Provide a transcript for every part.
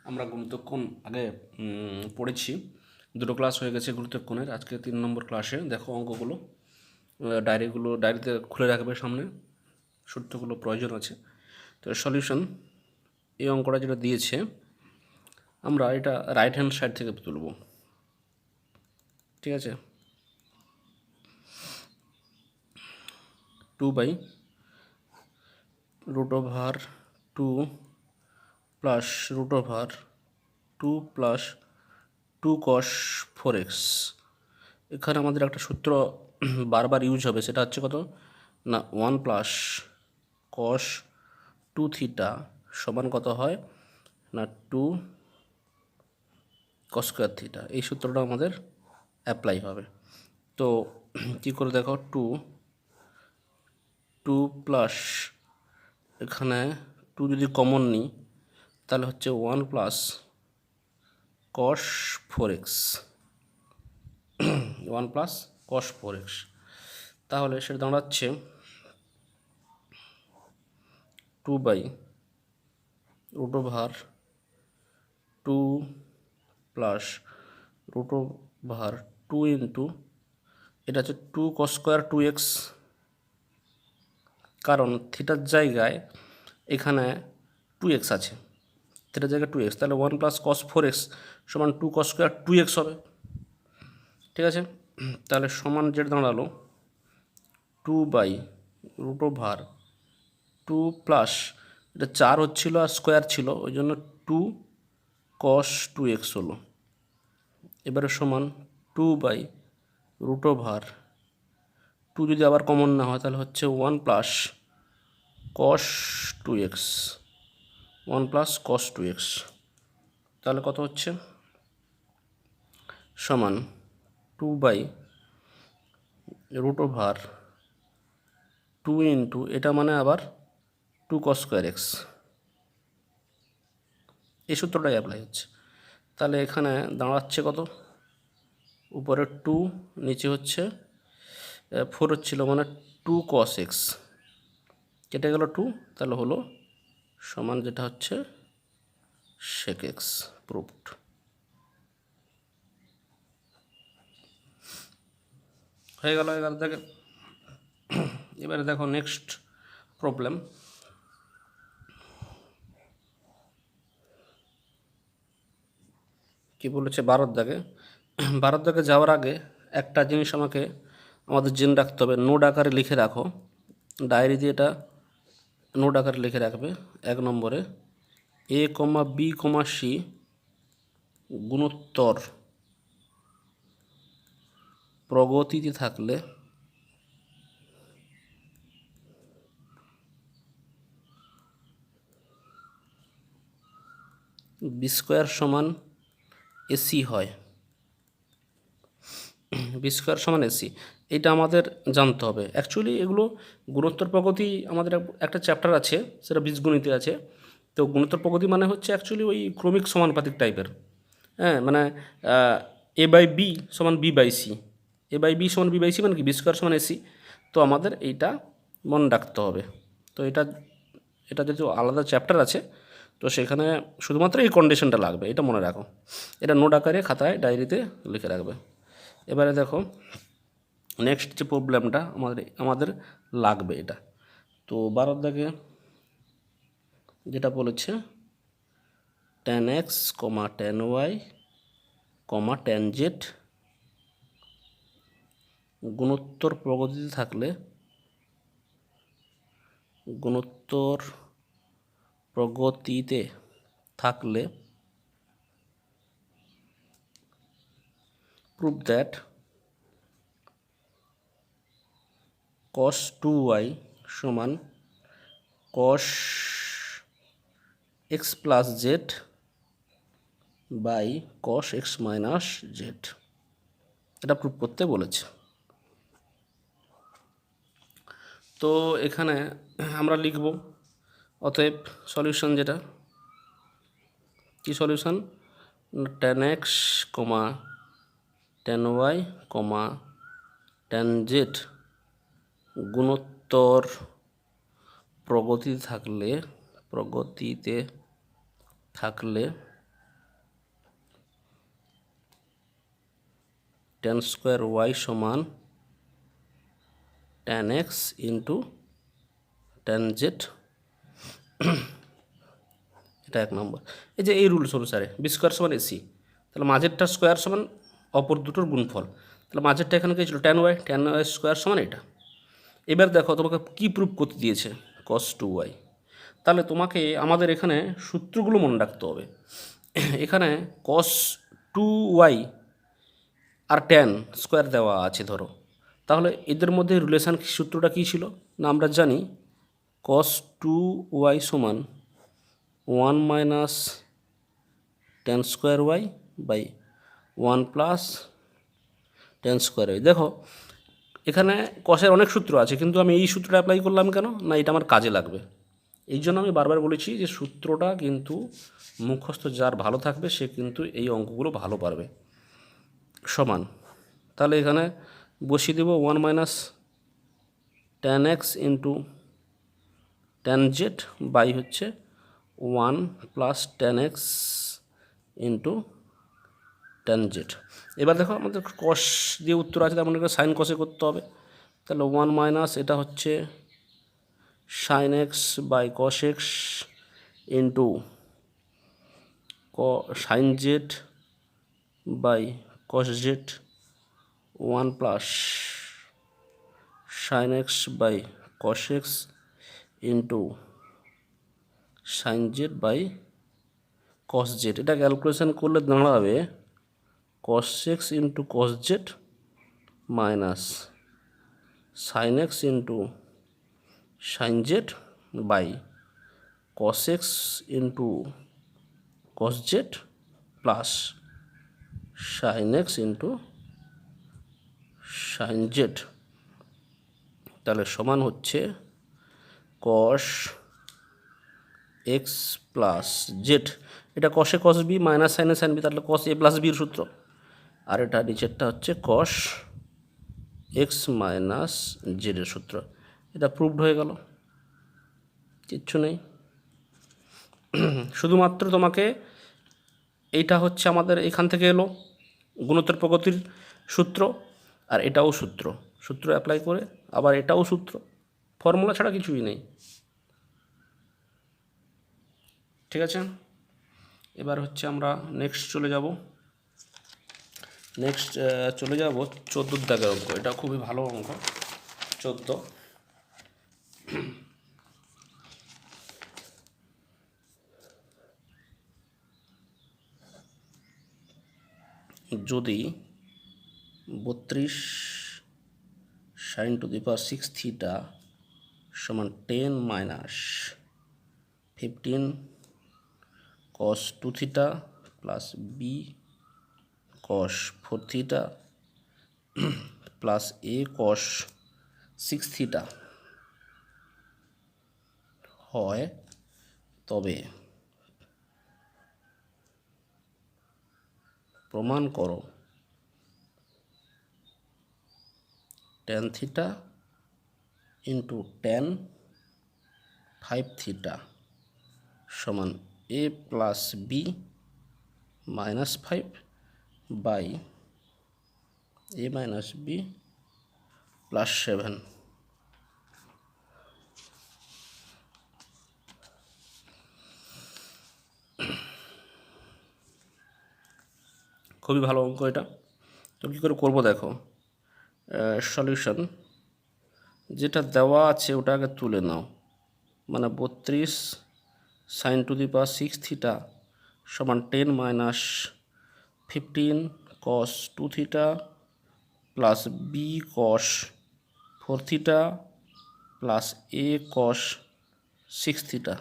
আমরা গুণিতক কোণ আগে পড়েছি, দুটো ক্লাস হয়ে গেছে গুণিতক কোণের। আজকে 3 নম্বর ক্লাসে দেখো অঙ্কগুলো, ডায়েরিতে খুলে রাখবে সামনে, সূত্রগুলো প্রয়োজন আছে। তো সলিউশন, এই অঙ্কটা যেটা দিয়েছে আমরা এটা রাইট হ্যান্ড সাইড থেকে তুলব, ঠিক আছে। 2/√2 প্লাস √2 প্লাস 2 cos 4x। এখানে আমাদের একটা সূত্র বারবার ইউজ হবে, সেটা হচ্ছে কত না 1 প্লাস cos 2θ সমান কত হয় না 2 cos স্কোয়ার থিটা। এই সূত্রটা আমাদের অ্যাপ্লাই হবে। তো কী করে দেখো, 2 প্লাস এখানে 2 যদি কমন নিই তাহলে হচ্ছে 1 plus cos 4x, 1 plus cos 4x। তাহলে সেটা দাঁড়াচ্ছে 2/√2 প্লাস √2 ইন্টু এটা হচ্ছে 2 cos স্কোয়ার 2x, কারণ থিটার জায়গায় এখানে 2x আছে, থিটার জায়গায় 2x, তাহলে 1 প্লাস cos 4x সমান 2 cos স্কোয়ার 2x হবে, ঠিক আছে। তাহলে সমান যেটা দাঁড়ালো 2/√2 প্লাস এটা 4 হচ্ছিলো আর স্কোয়ার ছিল, ওই জন্য 2 cos 2x হলো। এবারে সমান 2/√2 যদি আবার কমন না হয় তাহলে হচ্ছে 1 plus cos 2x, 1 plus cos 2x। তাহলে কত হচ্ছে সমান 2/√2 ইন্টু এটা মানে আবার 2 cos স্কোয়ার x, এই সূত্রটাই অ্যাপ্লাই হচ্ছে। তাহলে এখানে দাঁড়াচ্ছে কত, উপরে 2 নিচে হচ্ছে 4 হচ্ছিল, মানে 2 cos x, কেটে গেল 2, তাহলে হলো সমান যেটা হচ্ছে sec x, প্রুভড। হয়ে গেল। এবারে দেখো নেক্সট প্রবলেম। কি বলেছে 12 দাগে যাওয়ার আগে একটা জিনিস আমাদের জেনে রাখতে হবে, নোট আকারে লিখে রাখো, ডায়েরি দিয়ে এটা নোট আকারে লিখে রাখবে। 1 নম্বরে a, b, c গুণোত্তর প্রগতিতে থাকলে বি স্কোয়ার সমান এসি হয়, বি স্কোয়ার সমান এসি, এটা আমাদের জানতে হবে। অ্যাকচুয়ালি এগুলো গুণোত্তর প্রগতি আমাদের একটা চ্যাপ্টার আছে, সেটা বীজগণিতে আছে। তো গুণোত্তর প্রগতি মানে হচ্ছে অ্যাকচুয়ালি ওই ক্রমিক সমানুপাতিক টাইপের, হ্যাঁ, মানে a/b সমান b/c, a/b সমান b/c মানে কি বি স্কোয়ার সমান এসি। তো আমাদের এইটা মনে রাখতে হবে। তো এটা যদি আলাদা চ্যাপ্টার আছে, তো সেখানে শুধুমাত্র এই কন্ডিশনটা লাগবে, এটা মনে রাখো। এটা নোট আকারে খাতায় ডায়েরিতে লিখে রাখবে। এবারে দেখো নেক্সট যে প্রবলেমটা আমাদের লাগবে এটা। তো 12 দাগে যেটা বলেছে tan x, tan y, tan z গুণোত্তর প্রগতিতে থাকলে prove that cos 2y সমান cos x plus z by cos x minus z, এটা প্রুভ করতে বলেছে। তো এখানে আমরা লিখব, অতএব সলিউশন যেটা কি solution, tan x, tan y, tan z গুণোত্তর প্রগতিতে থাকলে tan স্কোয়ার ওয়াই সমান tan x into tan Z, এটা 1 নম্বর। এই যে এই রুলস অনুসারে বি স্কোয়ার সমান এসি, তাহলে মাঝেরটা স্কোয়ার সমান অপর দুটোর গুণফল, তাহলে মাঝেরটা এখানে কী ছিল tan ওয়াই স্কোয়ার সমান এটা। এবার দেখো তোমাকে কী প্রুফ করতে দিয়েছে, cos 2y। তাহলে তোমাকে আমাদের এখানে সূত্রগুলো মনে রাখতে হবে। এখানে cos 2y আর tan স্কোয়ার দেওয়া আছে ধরো, তাহলে এদের মধ্যে রিলেশান সূত্রটা কী ছিল না, আমরা জানি cos 2y সমান 1 minus tan square y by 1 plus tan square y. দেখো এখানে কসের অনেক সূত্র আছে, কিন্তু আমি এই সূত্রটা অ্যাপ্লাই করলাম কেন না, এটা আমার কাজে লাগবে। এই জন্য আমি বারবার বলেছি যে সূত্রটা কিন্তু মুখস্থ যার ভালো থাকবে সে কিন্তু এই অঙ্কগুলো ভালো পারবে। সমান, তাহলে এখানে বসিয়ে দেব 1 minus tan x into tan z by হচ্ছে 1 plus tan x into tan z. এবার দেখো আমাদের কস দিয়ে উত্তর আছে, তার মানে সাইন কসে করতে হবে, তাহলে 1 মাইনাস এটা হচ্ছে sine X by cos X into sine Z by cos Z 1 plus sine X by cos X into sine Z by cos Z. এটা ক্যালকুলেশন করলে দাঁড়াবে cos X into cos Z minus sine X into sine Z by cos X into cos Z plus sine X into sine Z. তাহলে সমান হচ্ছে cos X plus Z, এটা কসে cos B minus সাইনে sine B, তাহলে cos এ plus বির সূত্র, আর এটা নিচেরটা হচ্ছে cos এক্স মাইনাস জেডের সূত্র। এটা প্রুভড হয়ে গেল, কিচ্ছু নেই। শুধুমাত্র তোমাকে এইটা হচ্ছে আমাদের এখান থেকে এলো গুণোত্তর প্রগতির সূত্র, আর এটাও সূত্র, সূত্র অ্যাপ্লাই করে আবার এটাও সূত্র, ফর্মুলা ছাড়া কিছুই নেই। ঠিক আছে, এবার হচ্ছে আমরা নেক্সট চলে যাব। নেক্সট চলে যাব 14 দাগের অঙ্ক, এটা খুবই ভালো অঙ্ক 14। যদি 32 sin to the power 6 theta সমান 10 minus 15 cos 2 theta plus B cos 4 theta plus A cos 6 theta হয়, তবে প্রমাণ করো tan theta into tan 5 theta সমান A plus B minus 5 by A minus B plus 7। খুবই ভালো অঙ্ক এটা। তো কী করে করবো দেখো, সলিউশন যেটা দেওয়া আছে ওটা আগে তুলে নাও, মানে 32 sin to the power 6 theta সমান 10 minus 15 cos 2 theta plus B cos 4 theta plus A cos 6 theta,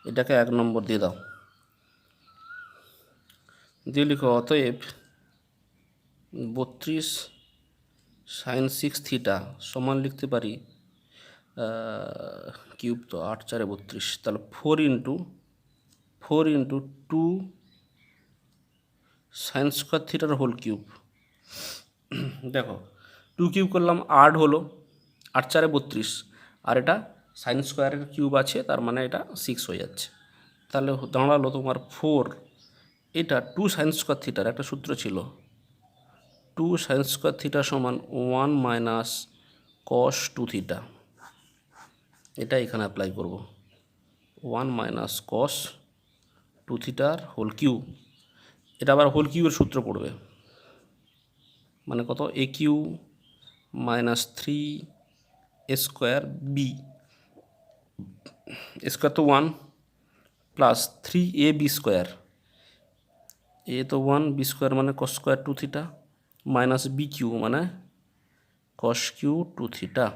এটাকে 1 নম্বর দিয়ে দাও, দিয়ে লিখো অতএব 32 sin 6 থিটা সমান লিখতে পারি কিউব, তো 8 4 32, তাহলে 4 ইন্টু 2 সাইন স্কোয়ার থিটার হোল কিউব। দেখো 2 কিউব করলাম 8 হলো, 8 4 32, আর এটা সাইন স্কোয়ারের কিউব আছে, তার মানে এটা 6 হয়ে যাচ্ছে। তাহলে দাঁড়ালো তোমার 4, এটা 2 সাইন স্কোয়ার থিটার একটা সূত্র ছিল টু সাইন স্কোয়ার থিটা সমান 1 মাইনাস কস 2 থিটা। এটা এখানে অ্যাপ্লাই করব, 1 মাইনাস কস 2 থিটার হোল কিউ। এটা আবার হোল কিউয়ের সূত্র পড়বে, মানে কত, A cube minus 3 square B, square তো 1 প্লাস 3ab স্কোয়ার, এ তো 1, বি স্কোয়ার মানে cos square 2 theta, minus b q মানে কস কিউ 2 থিটা।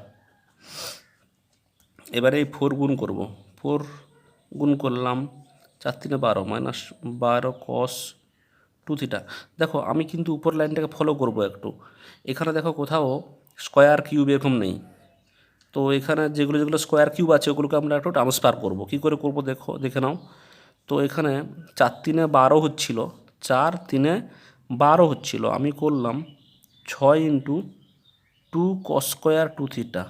এবারে এই 4 গুণ করব, 4 গুণ করলাম 4 3 12 মাইনাস 12 কস 2 থিটা। দেখো আমি কিন্তু উপর লাইনটাকে ফলো করব একটু। এখানে দেখো কোথাও স্কোয়ার কিউব এরকম নেই, তো এখানে যেগুলো যেগুলো স্কোয়ার কিউব আছে ওগুলোকে আমরা একটু ট্রান্সফার করব। কী করে করব দেখো, দেখে নাও। তো এখানে 4 3 12 হচ্ছিল, 4 3 12 হচ্ছিল, আমি করলাম 6 ইন্টু 2 কস স্কোয়ার 2 থিটা।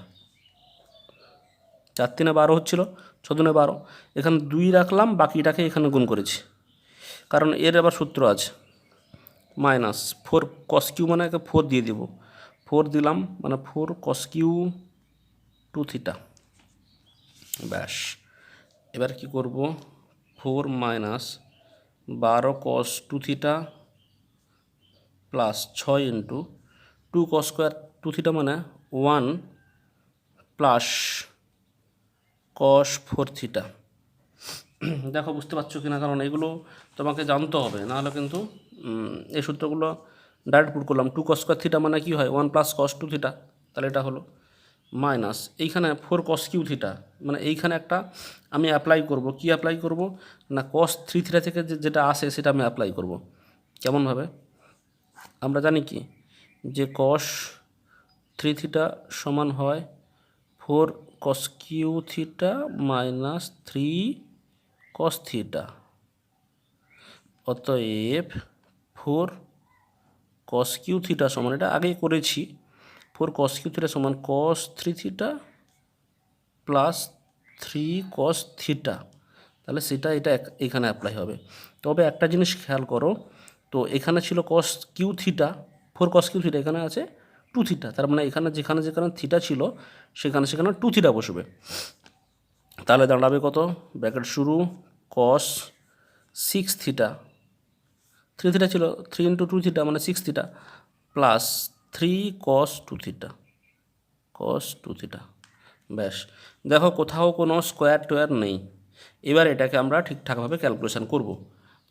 4 3 12 হচ্ছিল, 6 2 12, এখানে 2 রাখলাম, বাকিটাকে এখানে গুণ করেছি, কারণ এর আবার সূত্র আছে। মাইনাস 4 কস কিউ মানে 4 দিয়ে দেব, 4 দিলাম মানে 4 কস কিউ 2 থিটা। ব্যাস, এবার কি করব, 4 মাইনাস 12 কস 2 থিটা প্লাস 6 ইন্টু 2 কস স্কোয়ার 2 থিটা মানে 1 প্লাস কস 4 থিটা। দেখো বুঝতে পারছো কিনা, কারণ এগুলো তোমাকে জানতে হবে, নাহলে কিন্তু এই সূত্রগুলো ডাইরেক্ট পুট করলাম। 2 কস স্কোয়ার থিটা মানে কি হয়, 1 প্লাস কস 2 থিটা, তাহলে এটা হলো মাইনাস এইখানে 4 কস কিউ থিটা, মানে এইখানে একটা আমি অ্যাপ্লাই করব। কি অ্যাপ্লাই করব না, কস 3 থিটা থেকে যেটা আসে সেটা আমি অ্যাপ্লাই করব। কেমনভাবে, আমরা জানি কি যে কস 3 থিটা সমান হয় 4 cos cube theta minus 3 cos theta. অতএব 4 কস কিউ থিটা সমান, এটা আগেই করেছি, 4 কস কিউ থিটা সমান কস 3 থিটা প্লাস 3 কস থিটা। তাহলে সেটা এটা এখানে অ্যাপ্লাই হবে। তবে একটা জিনিস খেয়াল করো, তো এখানে ছিল কস cube theta, 4 cos cube theta, এখানে আছে 2 থিটা, তার মানে এখানে যেখানে যেখানে থিটা ছিল সেখানে সেখানে 2 থিটা বসবে। তাহলে দাঁড়াবে কত, ব্র্যাকেট শুরু কস 6 থিটা, 3 থিটা ছিল, 3 ইন্টু 2 থিটা মানে 6 থিটা প্লাস 3 কস 2 থিটা, কস 2 থিটা। ব্যাস, দেখো কোথাও কোনো স্কোয়ার টোয়ার নেই। এবার এটাকে আমরা ঠিকঠাকভাবে ক্যালকুলেশন করব।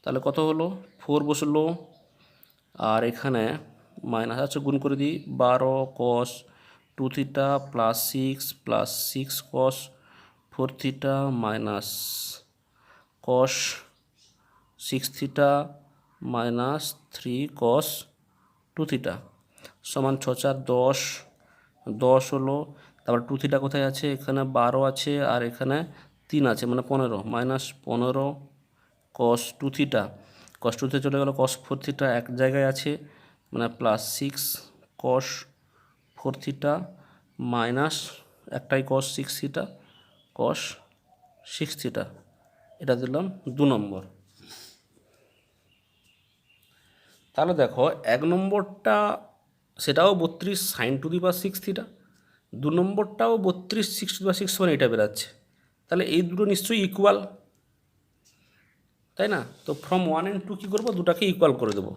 তাহলে কত হলো, 4 বসলো, আর এখানে মাইনাস আছে, গুণ করে দিই, 12 কস 2 থিটা প্লাস 6 কস 4 থিটা মাইনাস কস 6 থিটা মাইনাস 3 কস 2 থিটা সমান 6 4 10, 10 হলো। তারপর 2 থিটা কোথায় আছে, এখানে 12 আছে, আর এখানে 3 আছে মানে 15, মাইনাস 15 কস 2 থিটা, কস 2 থিটা চলে গেল, কস 4 থিটা এক জায়গায় আছে মানে প্লাস 6 কস 4 থিটা মাইনাস একটাই কস 6 থিটা, কস 6 থিটা। এটা দিলাম 2 নম্বর। তাহলে দেখো 1 নম্বরটা সেটাও 32 sine to the power 6 theta, 2 নম্বরটাও 32 6 টু দি পাওয়ার 6 মানে এটা বেরাচ্ছে। তাহলে এই দুটো নিশ্চয়ই ইকুয়াল, তাই না? তো ফ্রম 1 and 2 কী করবো, দুটাকে ইকুয়াল করে দেবো।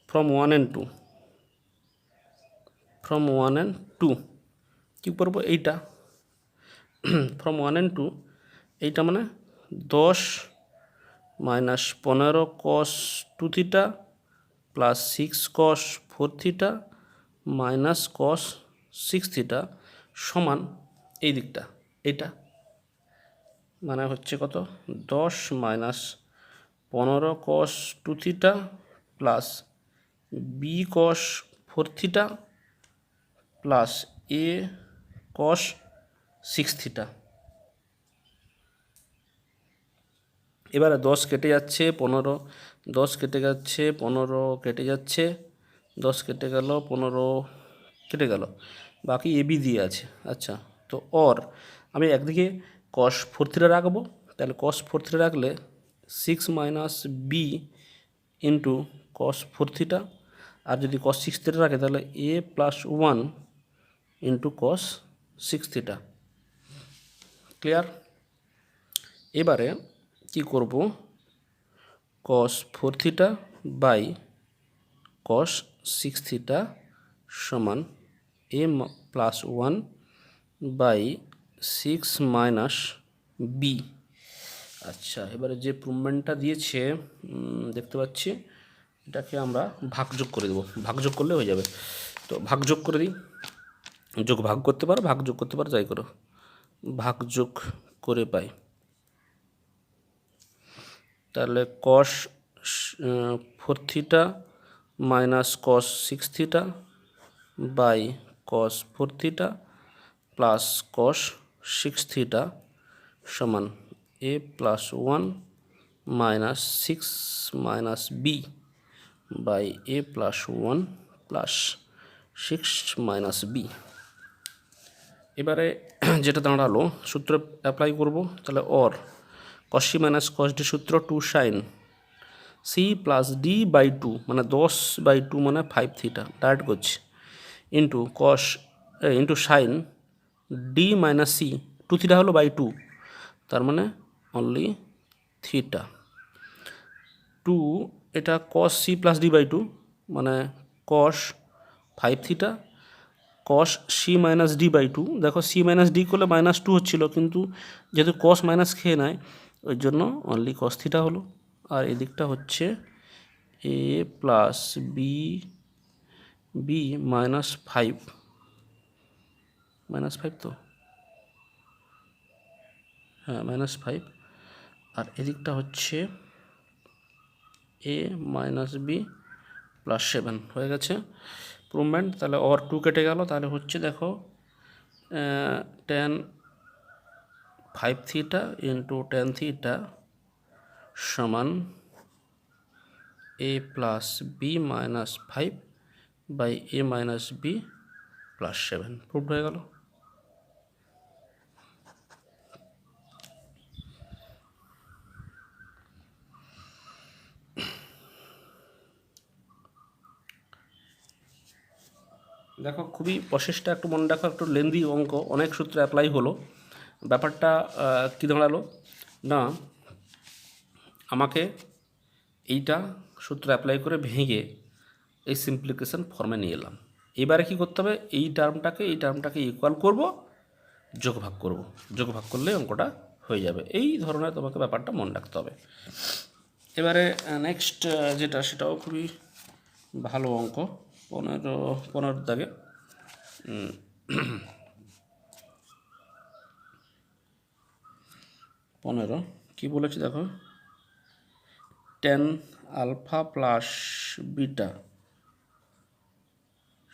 ফ্রম 1 and 2, ফ্রম 1 and 2 কী করবো, এইটা ফ্রম 1 and 2, এইটা মানে 10 মাইনাস 15 কস 2 থিটা প্লাস 6 কস 4 থিটা মাইনাস কস 6 থিটা সমান এই দিকটা, এটা মানে হচ্ছে কত, 10 মাইনাস 15 কস 2 থিটা প্লাস বি কস 4 থিটা প্লাস এ কস 6 থিটা। এবারে 10 কেটে যাচ্ছে, 15, 10 কেটে যাচ্ছে, 15 কেটে যাচ্ছে, 10 কেটে গেল, 15 কেটে গেল, বাকি এ বি দিয়ে আছে। আচ্ছা, তো ওর আমি একদিকে কস 4 থিটা রাখবো, তাহলে কস 4 থিটা রাখলে 6 minus B into cos 4 theta, আর যদি কস সিক্স থিটা রাখে তাহলে A plus one into cos six theta. Clear? এবারে কি করব, cos four theta by cos six theta সমান A plus one by six minus B. আচ্ছা, এবারে যে প্রুভমেন্টটা দিয়েছে দেখতে পাচ্ছি, এটাকে আমরা ভাগযোগ করে দেবো, ভাগযোগ করলে হয়ে যাবে। তো ভাগযোগ করে দিই, যোগ ভাগ করতে পারো, ভাগ যোগ করতে পারো, যাই করো, ভাগযোগ করে পাই। তাহলে cos four theta minus cos six theta by cos four theta plus cos six theta সমান A plus one minus six minus B by A plus one plus six minus B. এবারে যেটা দাঁড়ালো সূত্র অ্যাপ্লাই করব, তাহলে or cos C minus cos D সূত্র two sine C plus D by two মানে 10/2 মানে 5 থিটা ডাইরেক্ট করছি into cos into sine D minus C, 2 theta হলো বাই 2, তার মানে অনলি থিটা টু, এটা cos c plus D by 2 মানে cos 5 theta cos C minus d by 2। দেখো C minus D করলে -2 হচ্ছিলো, কিন্তু যেহেতু কস মাইনাস খেয়ে নেয় ওই জন্য অনলি কস থিটা হলো। আর এদিকটা হচ্ছে এ প্লাস বি বি -5 তো হ্যাঁ -5, আর এদিকটা হচ্ছে এ মাইনাস বি প্লাস 7 হয়ে গেছে প্রুভমেন্ট। তাহলে ওর 2 কেটে গেল, তাহলে হচ্ছে দেখো tan 5 theta into tan theta সমান A plus B -5 by A minus B plus 7 proved হয়ে গেল। দেখো খুবই প্রসেসটা একটু মনে রাখো, একটু লেন্দি অঙ্ক, অনেক সূত্র অ্যাপ্লাই হলো। ব্যাপারটা কী দাঁড়ালো না, আমাকে এইটা সূত্র অ্যাপ্লাই করে ভেঙে এই সিম্পলিফিকেশন ফর্মে নিয়ে এলাম। এবারে কী করতে হবে, এই টার্মটাকে ইকুয়াল করব, যোগ ভাগ করব, যোগ ভাগ করলে অঙ্কটা হয়ে যাবে। এই ধরনের তোমাকে ব্যাপারটা মনে রাখতে হবে। এবারে নেক্সট যেটা, সেটাও খুবই ভালো অঙ্ক, 15 দাগে 15 কী বলেছি দেখো, tan আলফা প্লাস বিটা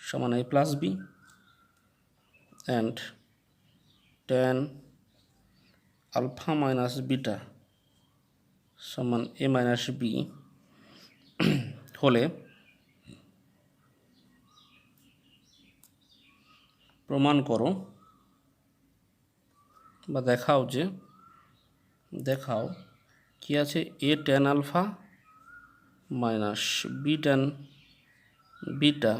সমান a plus b and tan alpha minus beta সমান a মাইনাস বি হলে প্রমাণ করো বা দেখাও কি আছে, a tan alpha minus b tan beta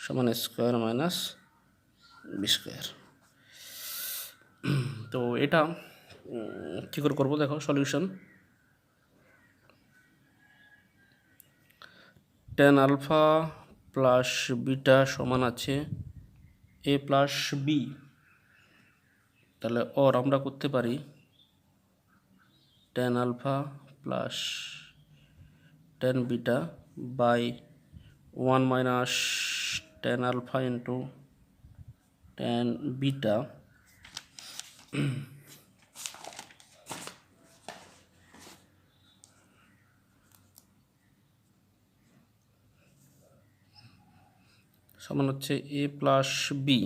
সমান স্কোয়ার মাইনাস বি স্কোয়ার। তো এটা কী করে করবো দেখো, solution tan alpha plus beta সমান আছে এ প্লাস বি, তাহলে ওর আমরা করতে পারি tan alpha plus tan beta by 1 minus tan alpha into tan beta সমান হচ্ছে এ প্লাস বি।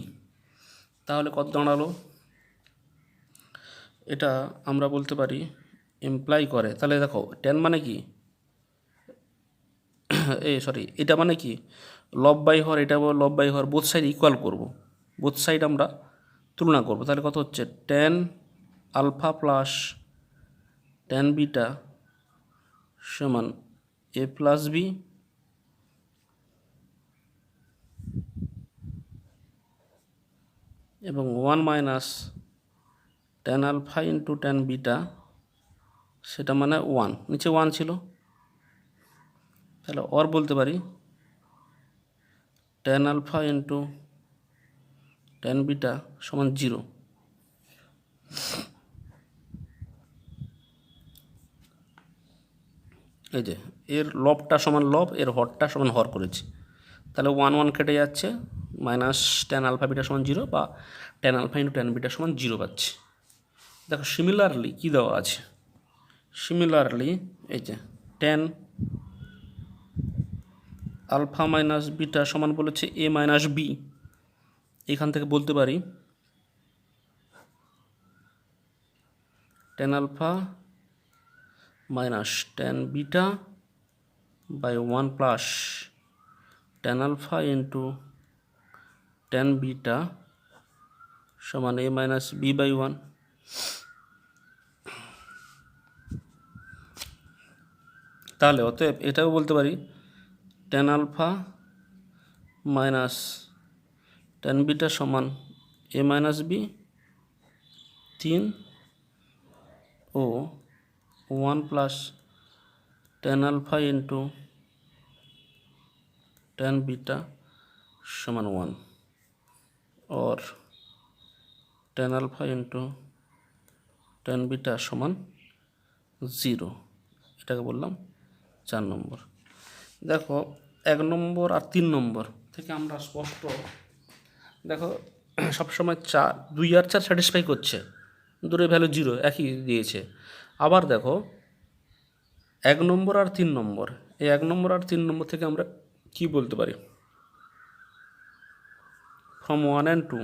তাহলে কত দাঁড়ালো, এটা আমরা বলতে পারি ইমপ্লাই করে, তাহলে দেখো tan মানে কি এটা মানে কি লব বাই হর, এটা লব বাই হর, বোথ সাইড ইকুয়াল করব, বোথ সাইড আমরা তুলনা করব। তাহলে কত হচ্ছে tan alpha plus tan beta সমান এ প্লাস বি এবং 1 minus tan alpha into tan beta, সেটা মানে 1, নিচে 1 ছিল, তাহলে অর বলতে পারি tan alpha into tan beta সমান 0। এই যে এর লবটা সমান লব, এর হরটা সমান হর করেছি, তাহলে 1 1 কেটে যাচ্ছে, মাইনাস ট্যান আলফা বিটা সমান 0 বা tan alpha into tan beta সমান 0 পাচ্ছি। দেখো সিমিলারলি কী দেওয়া আছে, সিমিলারলি এই যে ট্যান আলফা মাইনাস বিটা সমান বলেছে এ মাইনাস বি, এখান থেকে বলতে পারি tan alpha minus tan beta by 1 plus tan alpha into tan beta সমান এ মাইনাস বি বাই 1। তাহলে অতএব এটাও বলতে পারি tan alpha minus tan beta সমান এ মাইনাস বি 3 ও 1 plus tan alpha into tan beta সমান 1 और tan alpha into tan beta সমান 0, এটাকে বললাম 4 নম্বর। দেখো 1 নম্বর আর 3 নম্বর থেকে আমরা স্পষ্ট, দেখো সবসময় 4 2 আর 4 স্যাটিসফাই করছে, দূরে ভ্যালু 0 একই দিয়েছে। আবার দেখো 1 নম্বর আর 3 নম্বর, এই 1 নম্বর আর 3 নম্বর থেকে আমরা কি বলতে পারি, ফ্রম 1 and 2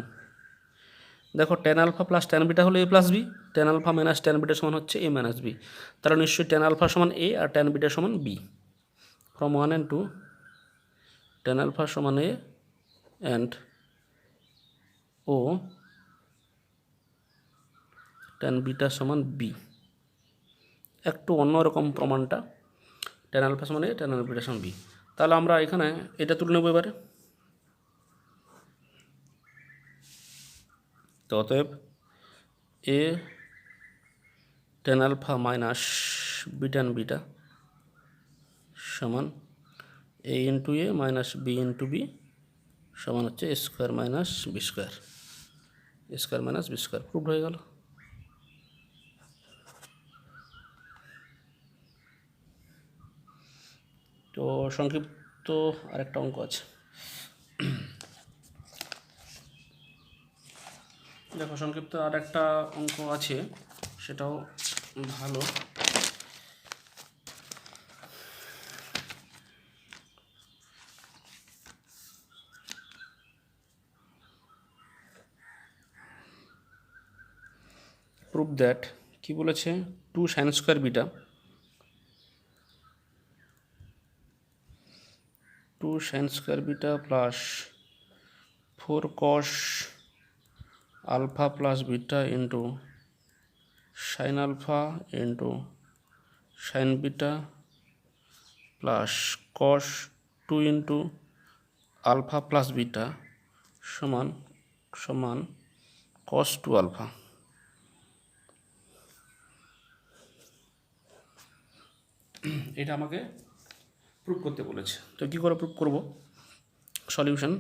দেখো tan alpha plus tan beta হলো A plus B, tan alpha minus tan beta সমান হচ্ছে এ মাইনাস বি, তাহলে নিশ্চয়ই ট্যান আলফা সমান এ আর ট্যান বিটা সমান B. From 1 and 2 tan alpha সমান এ অ্যান্ড ও ট্যান বিটা সমান বি। একটু অন্যরকম প্রমাণটা, ট্যান আলফা সমান এ ট্যান বিটা সমান বি, তাহলে আমরা এখানে এটা তুলে নেব এবারে। তো অতএব A tan alpha minus B tan beta সমান A into A minus B into B সমান হচ্ছে A square minus B square, A square minus B square proved হয়ে গেল। তো সংক্ষিপ্ত আরেকটা অঙ্ক আছে, দেখো সংক্ষিপ্ত আরেকটা অঙ্ক আছে, সেটাও ভালো। প্রুভ দ্যাট, কি বলেছে, 2 sine square beta, 2 sine square beta plus 4 cos alpha plus beta into sine alpha into sine beta plus cos 2 into alpha plus beta সমান সমান কস 2 আলফা। এটা আমাকে প্রুভ করতে বলেছে, তো কী করে প্রুভ করব, সলিউশন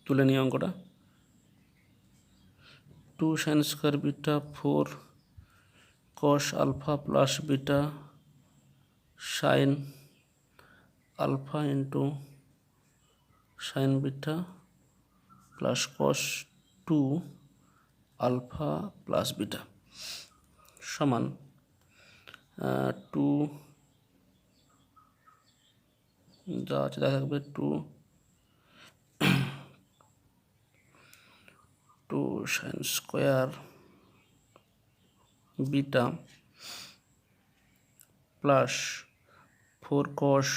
তুলে নিয়ে অঙ্কটা, 2 sine square beta 4 cos alpha plus beta sine alpha into sine beta plus cos 2 alpha plus beta সমান 2 যা আছে দেখা থাকবে 2 sine square beta plus 4 cos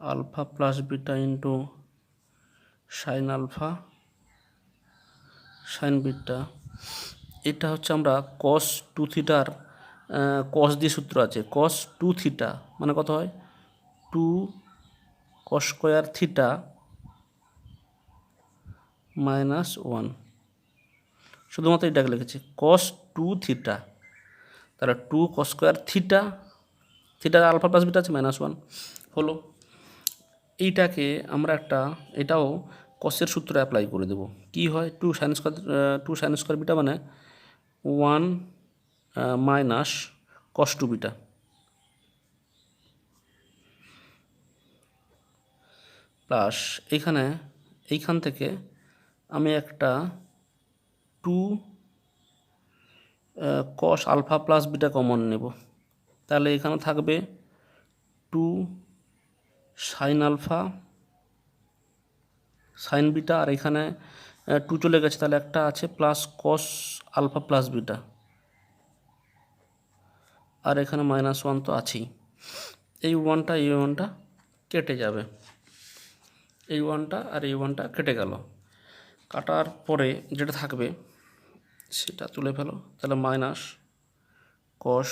alpha plus beta into sine alpha sine beta. এটা হচ্ছে আমরা কস 2 থিটার কস দিয়ে সূত্র আছে, কস 2 থিটা মানে কত হয়, 2 কস স্কোয়ার থিটা -1, শুধুমাত্র এটাকে লিখেছি cos 2 থিটা, তাহলে 2 cos square theta, theta alpha plus beta আছে -1 হলো। এইটাকে আমরা এটাও কসের সূত্র অ্যাপ্লাই করে দেবো। কি হয়, 2 sin স্কোয়ার বিটা মানে 1 মাইনাস cos 2 বিটা প্লাস এইখান থেকে আমি একটা 2 cos alpha plus beta common নেব, তাহলে এখানে থাকবে 2 sin আলফা sin বিটা, আর এখানে 2 চলে গেছে, তাহলে একটা আছে plus cos alpha plus beta, আর এখানে -1 তো আছেই। এই ওয়ানটা কেটে যাবে, এই ওয়ানটা আর এই ওয়ানটা কেটে গেল। কাটার পরে যেটা থাকবে সেটা তুলে ফেলো, তাহলে -cos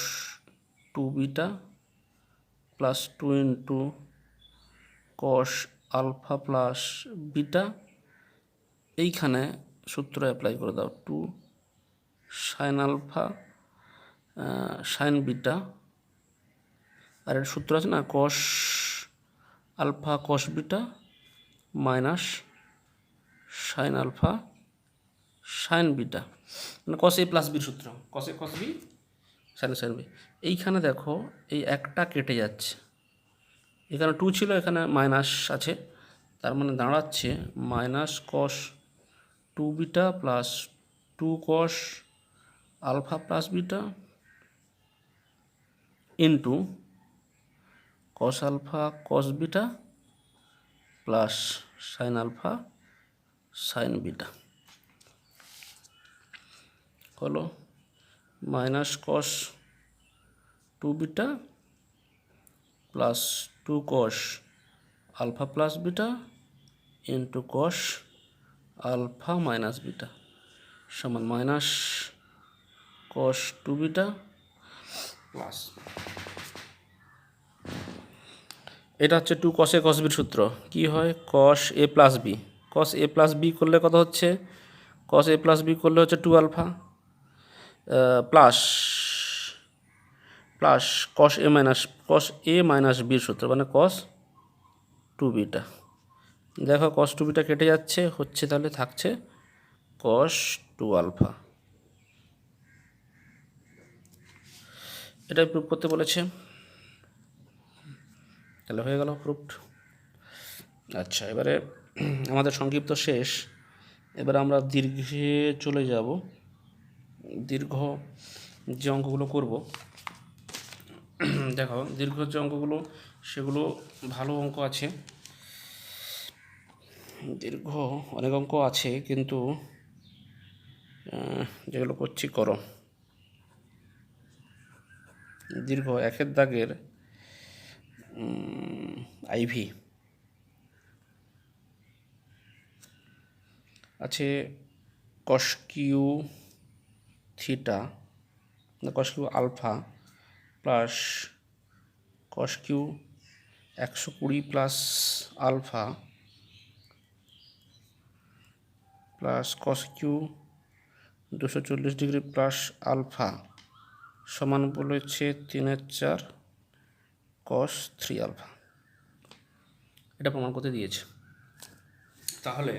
2 বিটা প্লাস 2 ইন্টু cos আলফা প্লাস বিটা, এইখানে সূত্র অ্যাপ্লাই করে দাও 2 sin আলফা sin বিটা, আর এর সূত্র আছে না cos alpha cos beta minus sin alpha sin beta, মানে cos a প্লাস বির সূত্র, cos a cos b sin b। এইখানে দেখো এই একটা কেটে যাচ্ছে, এখানে 2 ছিল, এখানে মাইনাস আছে, তার মানে দাঁড়াচ্ছে -cos 2 beta plus 2 cos alpha plus beta into cos alpha cos beta plus sin alpha sin beta হলো -cos 2 beta plus 2 cos alpha plus beta into cos alpha minus beta সমান -cos 2 বিটা প্লাস, এটা হচ্ছে 2 cos a cos b সূত্র। কি হয়, cos a plus B, cos a plus B করলে কত হচ্ছে, cos a প্লাস বি করলে হচ্ছে 2 alpha plus cos a minus বির সূত্র মানে cos 2 বিটা। দেখো cos 2 বিটা কেটে যাচ্ছে, হচ্ছে তাহলে থাকছে cos 2 আলফা। এটাই প্রুফ করতে বলেছে, তাহলে হয়ে গেল প্রুফড। আচ্ছা, এবারে আমাদের সংক্ষিপ্ত শেষ, এবারে আমরা দীর্ঘে চলে যাব। দীর্ঘ যে অঙ্কগুলো করব, দেখো দীর্ঘ যে অঙ্কগুলো সেগুলো ভালো অঙ্ক আছে, দীর্ঘ অনেক অঙ্ক আছে, কিন্তু যেগুলো করছি করো। দীর্ঘ একের দাগের আইভি আছে cos cube theta, cos cube alpha plus cos cube 120 plus alpha plus cos cube 240 degree plus alpha সমান বলেছে 3/4 cos 3 আলফা। এটা প্রমাণ করতে দিয়েছে। তাহলে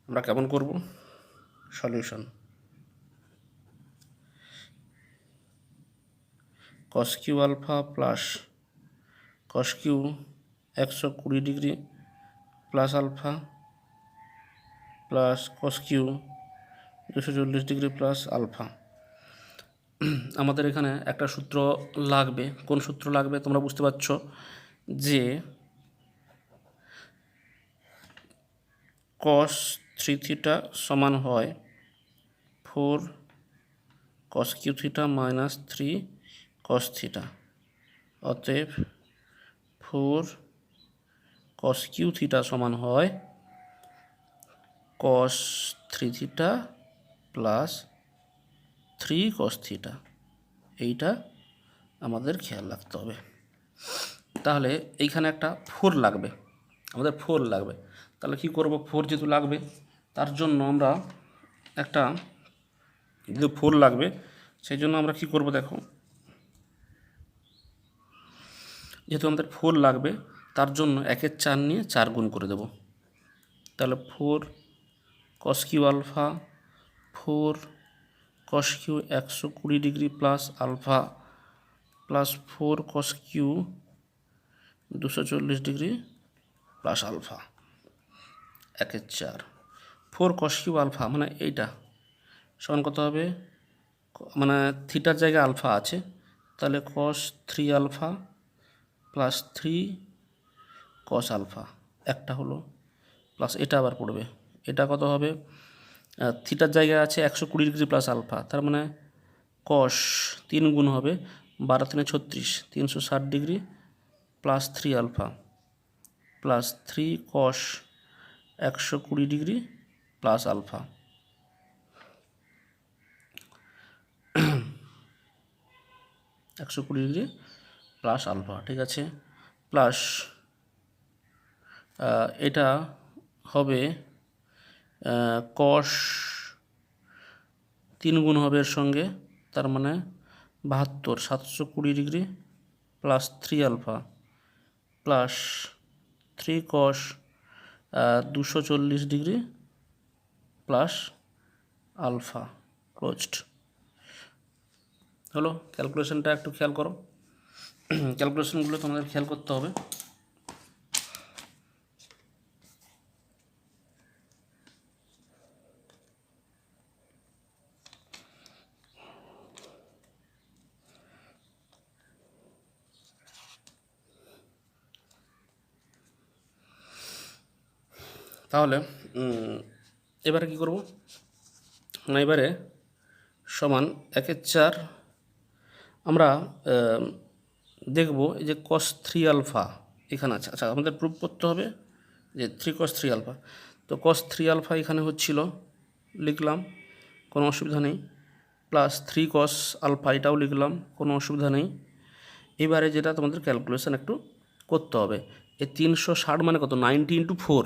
আমরা কেমন করব solution, cos cube alpha plus cos cube 120 degree plus alpha plus cos cube 240 degree plus alpha. আমাদের এখানে একটা সূত্র লাগবে, কোন সূত্র লাগবে তোমরা বুঝতে পারছো, যে cos 3 থিটা সমান হয় 4 cos cube theta minus 3 cos theta, অতএব 4 cos কিউ থিটা সমান হয় cos 3 theta plus 3 cos theta. এইটা আমাদের খেয়াল রাখতে হবে। তাহলে এইখানে একটা 4 লাগবে, আমাদের 4 লাগবে। তাহলে কি করব, 4 যেহেতু লাগবে তার জন্য আমরা একটা যেহেতু 4 লাগবে, সেই জন্য আমরা কি করব দেখো, যেহেতু আমাদের 4 লাগবে তার জন্য 1-এর 4 নিয়ে 4 গুণ করে দেব। তাহলে 4 cos cube alpha, 4 cos cube 120 degree plus alpha plus 4 cos cube 240 degree plus alpha, 1-এর 4। 4 cos কিউ আলফা মানে এইটা সমান কত হবে, মানে থিটার জায়গায় আলফা আছে, তাহলে cos 3 alpha plus 3 cos alpha একটা হলো, প্লাস এটা আবার পড়বে, এটা কত হবে, থিটার জায়গায় আছে 120 ডিগ্রি প্লাস আলফা, তার মানে cos 3 গুণ হবে 12 × 36 360 degree plus 3 alpha plus 3 cos 120 degree plus alpha, 120 degree plus alpha, ঠিক আছে, প্লাস এটা হবে cos 3 গুণ হবে এর সঙ্গে, তার মানে 72 720 degree plus 3 alpha plus 3 cos 240 degree plus alpha closed হলো। ক্যালকুলেশনটা একটু খেয়াল করো, ক্যালকুলেশনগুলো তোমাদের খেয়াল করতে হবে। তাহলে এবারে কি করব না, এবারে সমান 1-এর 4 আমরা দেখব এই যে cos 3 আলফা এখানে আছে, আচ্ছা আমাদের প্রুফ করতে হবে যে 3 cos 3 আলফা, তো cos 3 আলফা এখানে হচ্ছিল, লিখলাম কোনো অসুবিধা নেই, প্লাস 3 cos আলফা এটাও লিখলাম কোনো অসুবিধা নেই। এবারে যেটা তোমাদের ক্যালকুলেশন একটু করতে হবে, এই 360 মানে কত, 90 × 4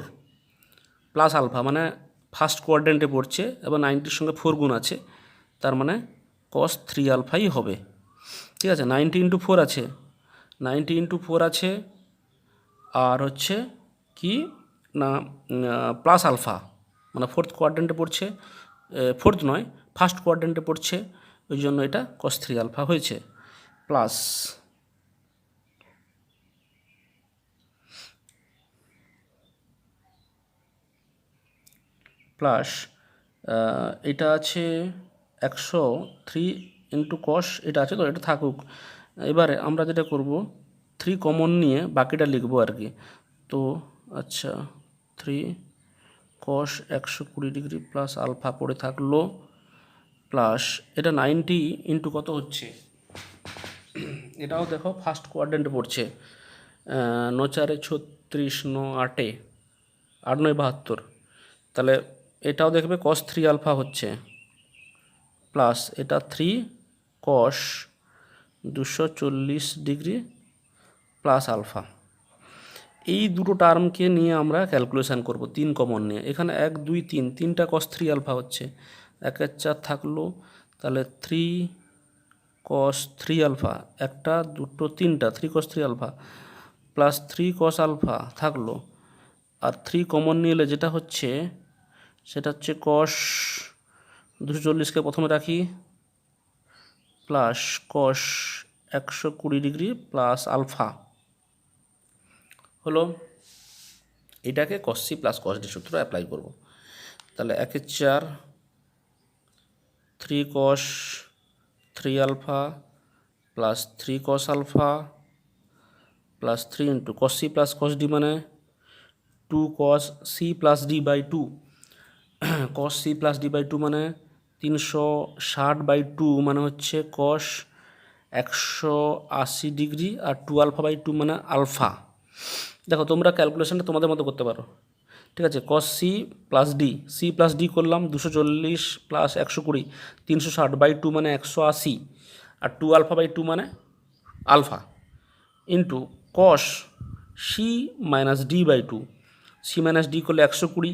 প্লাস আলফা মানে ফার্স্ট কোয়াড্রেন্টে পড়ছে এবং 90-র সঙ্গে 4 গুণ আছে, তার মানে cos 3 আলফাই হবে, ঠিক আছে। 90 × 4 আছে, 90 × 4 আছে, আর হচ্ছে কি না প্লাস আলফা মানে ফোর্থ কোয়াড্রেন্টে পড়ছে, ফোর্থ নয় ফার্স্ট কোয়াড্রেন্টে পড়ছে, ওই জন্য এটা cos 3 আলফা হয়েছে, প্লাস প্লাস এটা আছে 103 × cos, এটা আছে তো এটা থাকুক। এবারে আমরা যেটা করব 3 কমন নিয়ে বাকিটা লিখবো আর কি, তো আচ্ছা 3 cos 120 ডিগ্রি প্লাস আলফা পড়ে থাকলো, প্লাস এটা 90 ইন্টু কত হচ্ছে, এটাও দেখো ফার্স্ট কোয়াড্রেন্টে পড়ছে, 9 × 4 = 36, 9 × 8 = 8 × 9 = 72, তাহলে এটাও দেখবে cos 3 আলফা হচ্ছে, প্লাস এটা 3 cos 240 ডিগ্রি প্লাস আলফা। এই দুটো টার্মকে নিয়ে আমরা ক্যালকুলেশান করব 3 কমন নিয়ে, এখানে 1 2 3 3টা cos 3 আলফা হচ্ছে, 1-এর 4 থাকলো, তাহলে 3 cos 3 আলফা, একটা দুটো তিনটা 3 cos 3 alpha plus 3 cos alpha থাকলো, আর 3 কমন নিলে যেটা হচ্ছে সেটা হচ্ছে cos 240কে প্রথমে রাখি plus cos 120 degree plus alpha হলো, এটাকে cos c plus cos d সূত্র অ্যাপ্লাই করব। তাহলে 1-এর 4 3 cos 3 alpha plus 3 cos alpha plus 3 into cos c plus cos d মানে 2 cos c plus d by 2, cos c plus d by 2 মানে 360/2 মানে হচ্ছে cos 180 ডিগ্রি, আর 2 আলফা/2 মানে আলফা। দেখো তোমরা ক্যালকুলেশনটা তোমাদের মতো করতে পারো, ঠিক আছে। cos c plus d, c plus d করলাম 240 প্লাস 120, 360/2 মানে 180, আর 2 আলফা/2 মানে alpha, into cos c minus d/2, c minus d করলে 120,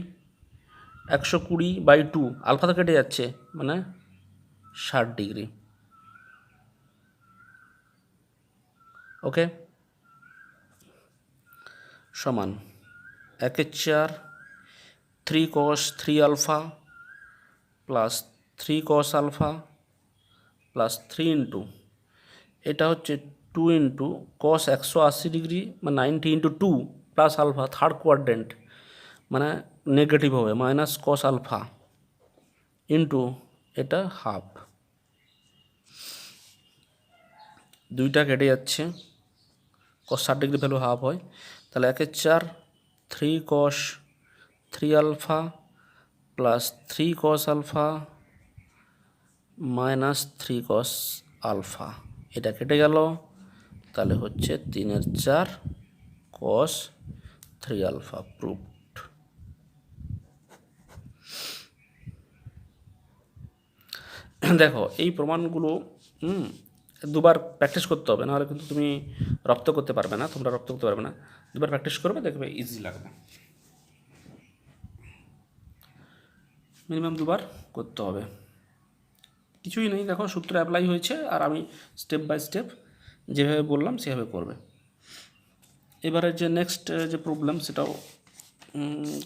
120/2 আলফা তো কেটে যাচ্ছে, মানে 60 ডিগ্রি। ওকে, সমান 1/4 3 cos 3 alpha plus 3 cos alpha plus 3 এটা হচ্ছে 2 cos 180 ডিগ্রি, মানে 90 × 2 প্লাস আলফা থার্ড কোয়াড্রেন্ট, মানে নেগেটিভ হবে -cos আলফা ইন্টু এটা হাফ, দুইটা কেটে যাচ্ছে, cos 60 ডিগ্রি ভ্যালু হাফ হয়, তাহলে 1/4 3 cos 3 alpha plus 3 cos alpha minus 3 cos alpha, এটা কেটে গেল, তাহলে হচ্ছে 3/4 cos 3 আলফা প্রুভড। দেখো এই প্রমাণগুলো দুবার প্র্যাকটিস করতে হবে, নাহলে কিন্তু তুমি রপ্ত করতে পারবে না, তোমরা রপ্ত করতে পারবে না। দুবার প্র্যাকটিস করবে, দেখবে ইজি লাগবে। মিনিমাম দুবার করতে হবে, কিছুই নেই। দেখো সূত্র অ্যাপ্লাই হয়েছে, আর আমি স্টেপ বাই স্টেপ যেভাবে বললাম সেভাবে করবে। এবারে যে নেক্সট যে প্রবলেম সেটাও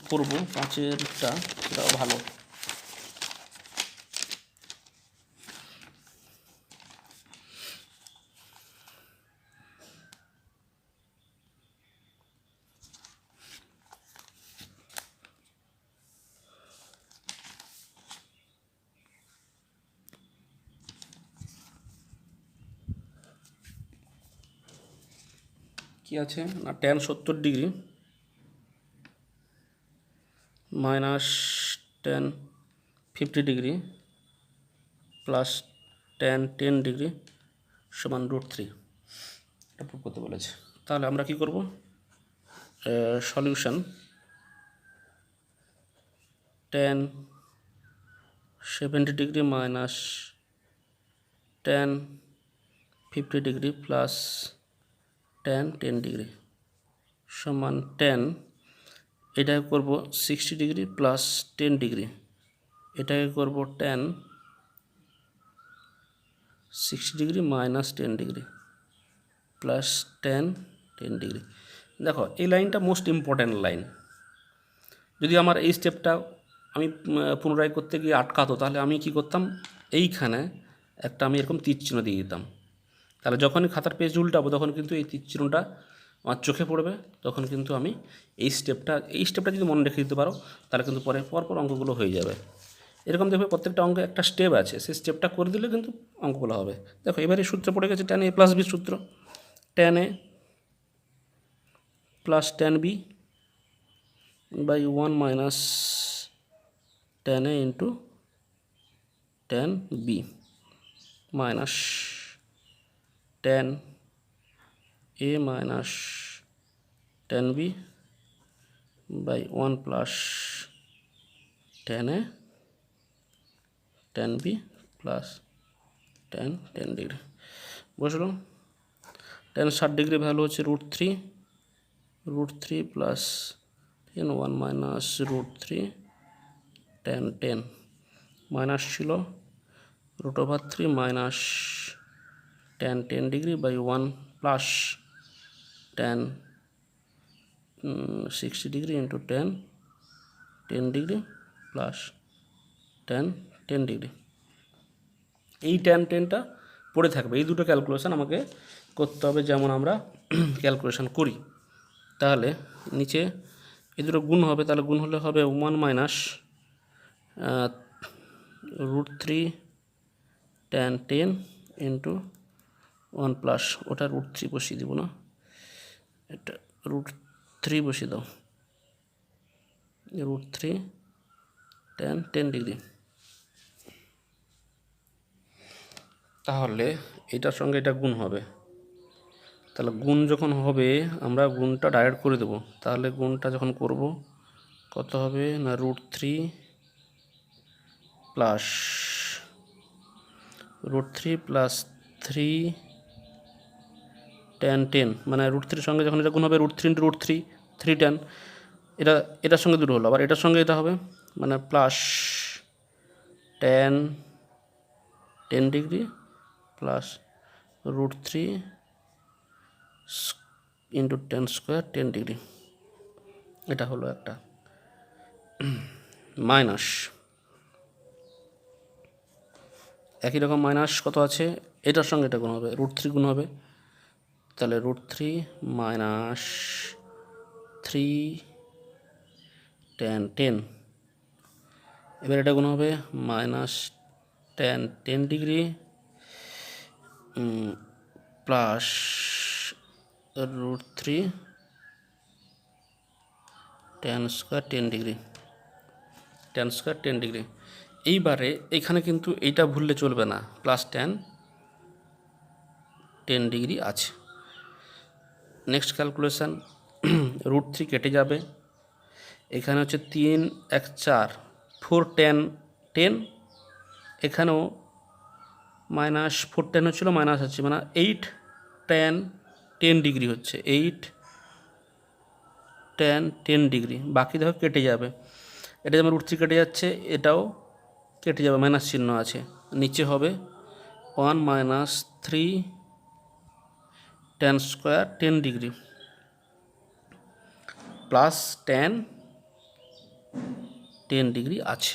করব, 5-এরটা, সেটাও ভালো। কি আছে না, tan 70 degree minus tan 50 degree plus tan 10 degree সমান √3, এটা প্রুভ করতে বলেছে। তাহলে আমরা কি করব, solution tan 70 degree minus tan 50 degree plus tan 10 degree সমান tan, এটাকে করব 60 ডিগ্রি প্লাস 10 ডিগ্রি, এটাকে করব tan 60 degree minus 10 degree plus tan 10 degree. দেখো এই লাইনটা মোস্ট ইম্পর্ট্যান্ট লাইন, যদি আমার এই স্টেপটা আমি পুনরায় করতে গিয়ে আটকাতো, তাহলে আমি কি করতাম, এইখানে একটা আমি এরকম তীর চিহ্ন দিয়ে দিতাম, তাহলে যখনই খাতার পেজ উল্টাবো তখন কিন্তু এই তীর চিহ্নটা আমার চোখে পড়বে, তখন কিন্তু আমি এই স্টেপটা যদি মনে রেখে দিতে পারো, তাহলে কিন্তু পরপর অঙ্কগুলো হয়ে যাবে। এরকম দেখবে প্রত্যেকটা অঙ্কে একটা স্টেপ আছে, সেই স্টেপটা করে দিলে কিন্তু অঙ্কগুলো হবে। দেখো এবারে সূত্র পড়ে গেছে tan a + b সূত্র, tan a plus tan b by 1 minus tan a into tan b minus tan a minus tan b by 1 plus tan a tan b plus tan 10 degree. বুঝলো, tan 60 ডিগ্রি ভ্যালু হচ্ছে √3 plus 1 minus √3 tan 10 minus ছিল √3 minus tan 10 degree by 1 plus tan 60 degree into tan 10 degree plus tan 10 degree. এই tan 10টা পড়ে থাকবে, এই দুটো calculation আমাকে করতে হবে যেমন আমরা ক্যালকুলেশন করি। তাহলে নিচে এই দুটো গুণ হবে, তাহলে গুণ হলে হবে 1 মাইনাস √3 tan 10 ইন্টু 1 প্লাস, ওটা √3 বসিয়ে দিব না, এটা √3 বসিয়ে দাও, √3 tan 10 ডিগ্রি। তাহলে এটার সঙ্গে এটা গুণ হবে, তাহলে গুণ যখন হবে আমরা গুণটা ডাইরেক্ট করে দেবো, তাহলে গুণটা যখন করব কত হবে না √3 প্লাস 3 tan 10, মানে √3 সঙ্গে যখন এটা গুণ হবে √3 × √3 3 tan, এটার সঙ্গে দুটো হলো, আবার এটার সঙ্গে এটা হবে, মানে plus 10 degree plus √3 into 10 square 10 degree, এটা হলো একটা। মাইনাস একই রকম মাইনাস কত আছে, এটার সঙ্গে এটা গুণ হবে, √3 গুণ হবে, তাহলে √3 মাইনাস 3 10 এবার এটা গুণ হবে minus 10 degree plus √3 10 square 10 degree, 10 square 10 degree. এইবারে এখানে কিন্তু এইটা ভুললে চলবে না, প্লাস 10 ডিগ্রি আছে। নেক্সট ক্যালকুলেশান, √3 কেটে যাবে, এখানে হচ্ছে 3 1 4 4 10, এখানেও মাইনাস 4 10 হচ্ছিলো, মাইনাস আছে মানে 8 10 ডিগ্রি হচ্ছে, 8 10 ডিগ্রি। বাকি দেখো কেটে যাবে, এটা যেমন √3 কেটে যাচ্ছে, এটাও কেটে যাবে, মাইনাস চিহ্ন আছে, নিচে হবে 1 minus 3 10 square 10 degree plus 10 degree আছে।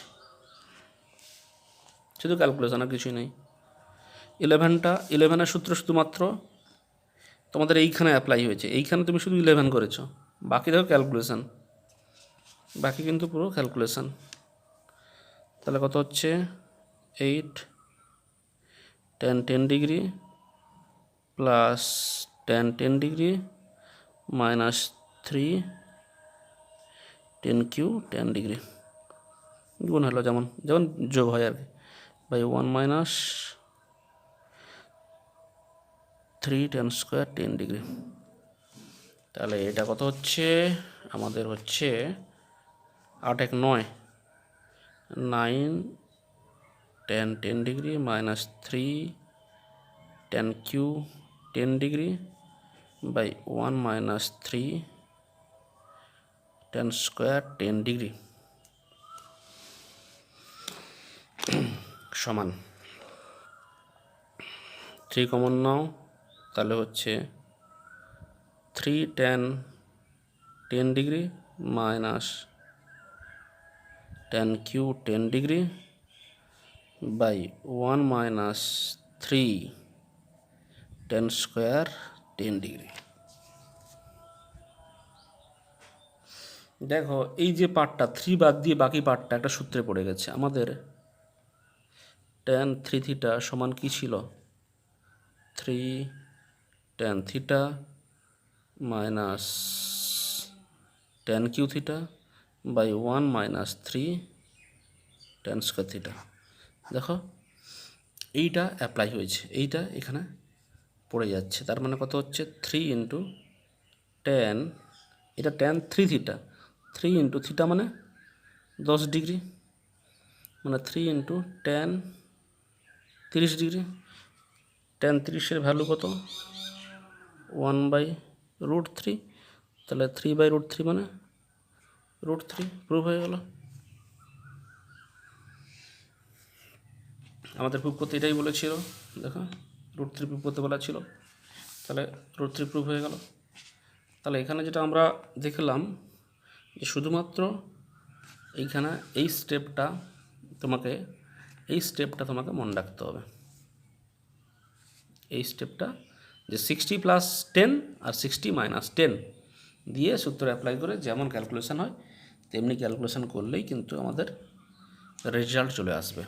শুধু ক্যালকুলেশন, আর কিছুই নেই। 11এর সূত্র শুধুমাত্র তোমাদের এইখানে অ্যাপ্লাই হয়েছে, এইখানে তুমি শুধু 11 করেছো, বাকি দেখো ক্যালকুলেশান, বাকি কিন্তু পুরো ক্যালকুলেশান। তাহলে কত হচ্ছে 8 10 degree plus 10 degree minus 3 10 degree গুণ হলো, যেমন যোগ হয় আর কি, বাই 1 মাইনাস 3 10 স্কোয়ার 10 ডিগ্রি। তাহলে এটা কত হচ্ছে আমাদের, হচ্ছে 8 1 9 9 10 degree minus 3 10 degree by 1 minus 3 10 square 10 degree সমান 3 কমন নাও, তাহলে হচ্ছে 3 10 degree minus 10 degree by 1 minus 3 10 square 10 degree. দেখো এই যে পার্টটা 3 বাদ দিয়ে বাকি পার্টটা একটা সূত্রে পড়ে গেছে আমাদের। tan 3 থিটা সমান কি ছিল, 3 tan theta minus tan cube theta by 1 minus 3 tan square theta. দেখো এইটা অ্যাপ্লাই হয়েছে, এইটা এখানে পড়ে যাচ্ছে, তার মানে কত হচ্ছে 3 ইন্টু tan, এটা tan 3 থিটা, 3 ইন্টু থিটা মানে 10 ডিগ্রি, মানে 3 ইন্টু tan 30 ডিগ্রি। tan 30-এর ভ্যালু কত, 1/√3, তাহলে 3/√3 মানে √3, প্রুভ হয়ে গেল। আমাদের প্রুভ করতে এটাই বলেছিল, দেখো √3 প্রুভ করতে বলা ছিল, তাহলে √3 প্রুভ হয়ে গেল। তাহলে এখানে যেটা আমরা দেখলাম যে শুধুমাত্র এইখানে এই স্টেপটা তোমাকে মনে রাখতে হবে, এই স্টেপটা যে 60 + 10 আর 60 - 10 দিয়ে সূত্র অ্যাপ্লাই করে যেমন ক্যালকুলেশন হয় তেমনি ক্যালকুলেশন করলেই কিন্তু আমাদের রেজাল্ট চলে আসবে।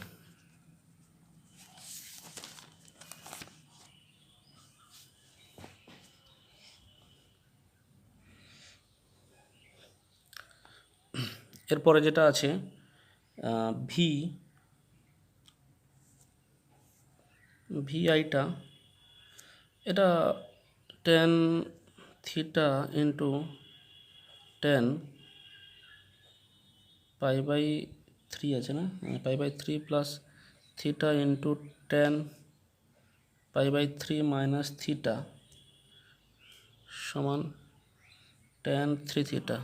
এরপরে যেটা আছে ভিআইটা, এটা tan থিটা ইন্টু 10 π/3 আছে না, π/3 plus theta into 10 π/3 minus theta সমান tan 3 থিটা।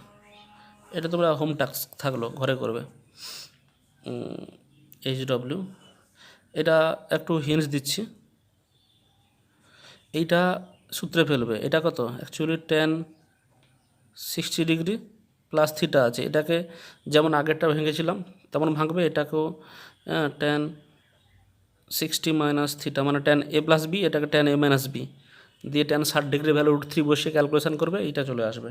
এটা তোমরা হোম টাস্ক থাকলো, ঘরে করবে। HW, এটা একটু হিন্টস দিচ্ছি, এইটা সূত্রে ফেলবে। এটা কত? Actually tan 60 degree plus theta আছে, এটাকে যেমন আগেরটা ভেঙেছিলাম তেমন ভাঙবে, এটাকেও tan 60 মাইনাস থিটা মানে tan A প্লাস বি, এটাকে tan A মাইনাস বি দিয়ে tan 60 ডিগ্রি ভ্যালু √3 বসে ক্যালকুলেশন করবে, এইটা চলে আসবে।